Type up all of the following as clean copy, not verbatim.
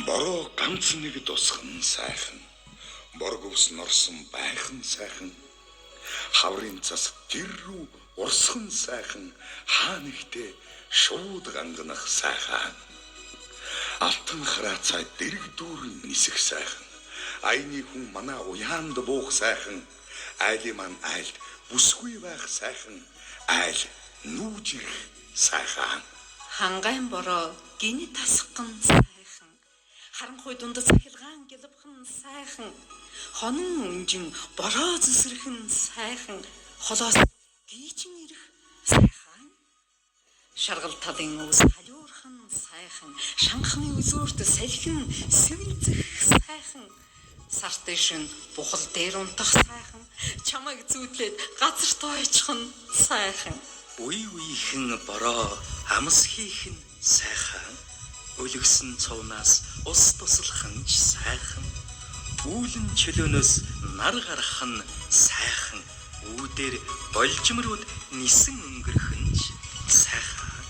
Бороо ганц нэг тусхан сайхан. Боргоос норсон байхан сайхан. Хаврын цас гэр рүү урсхан сайхан. Хаа нэгтээ шууд ганганах сайхан. Алтан хараацай дэрэг дүүр нисэх сайхан. Айны хүн манай уяанд буух сайхан. Айлын ман айлд бүсгүй байх сайхан. Айл нүүж ирэх сайхан. Хангайн бороо гини тасган сайхан. Харанхуй дунд цахилгаан гэлбхэн сайхан. Хонон өнжин бороо зүсрэхэн сайхан. Холоос гийчин ирэх сайхан. Шаргал талын ус халиурхан сайхан. Шанхны үзүүрт салхин сэвэлзэх сайхан. Сартын шин бухал дээр унтах сайхан. Чамайг зүүдлээд газар тойчхон сайхан. Үе үеийнхэн бороо амс хийх нь сайхан. Өлгсөн цовнаас ус туслах нь сайхан. Үүлэн чөлөөнөөс нар гарах нь сайхан. Үүдээр болжмрууд нисэн өнгөрөх нь сайхан.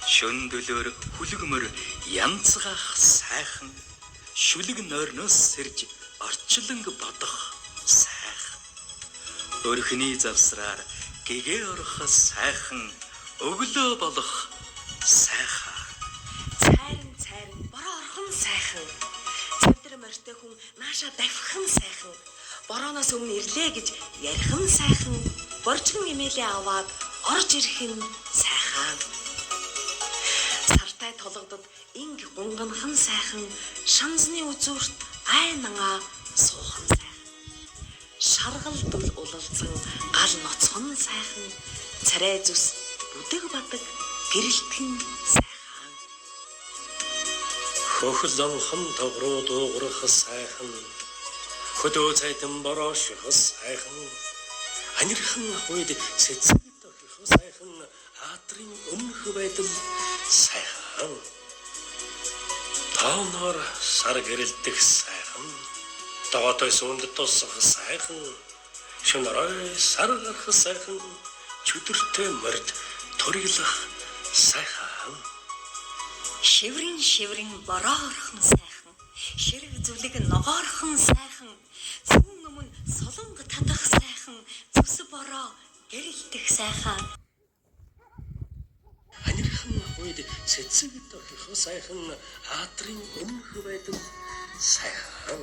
Шөн дөлөөр хүлэгмөр янцгах сайхан. Шүлэг нойрноос сэрж орчлонг бодох сайхан. Өрхний завсраар гэгээ орох сайхан. Өглөө болох сайхан. Цайран бороо орхон сайхан. Цэвдэр морьтой хүн нааша давхин сайхан. Борооноос өмнө ирлээ гэж ярихан сайхан. Боржгон имэйлээ аваад орж ирэх нь сайхан. Сартай толгодод инг гунганхан сайхан. Шанзны үзүүрт айнгаа суухан сайхан. Шаргал дүл улалцсан гал ноцхон сайхан. Царай зүс бүдэг бадаг гэрэлтэн сайхан. Хөхл анхан тавруу дуугарах сайхан. Хөдөө цайтан бороо ших сайхан. Анирхан хойд цэцэг дохих сайхан. Аатрын өмнөх байдал сайхан. Таоноор сар гэрэлтэх сайхан. Дагаатай сүнд тусах сайхан. Шөнөрөө сар гарах сайхан. Чөдөртэй морд туриглах сайхан. Шиврин бороо орхон сайхан. Ширэг зүлэг ногоорхон сайхан. Цүн өмнө солонго татах сайхан. Зүс бороо гэрэлтэх сайхан. Анирхан хойд цэцэг дохих сайхан. Аатрын өмнөх байдал сайхан.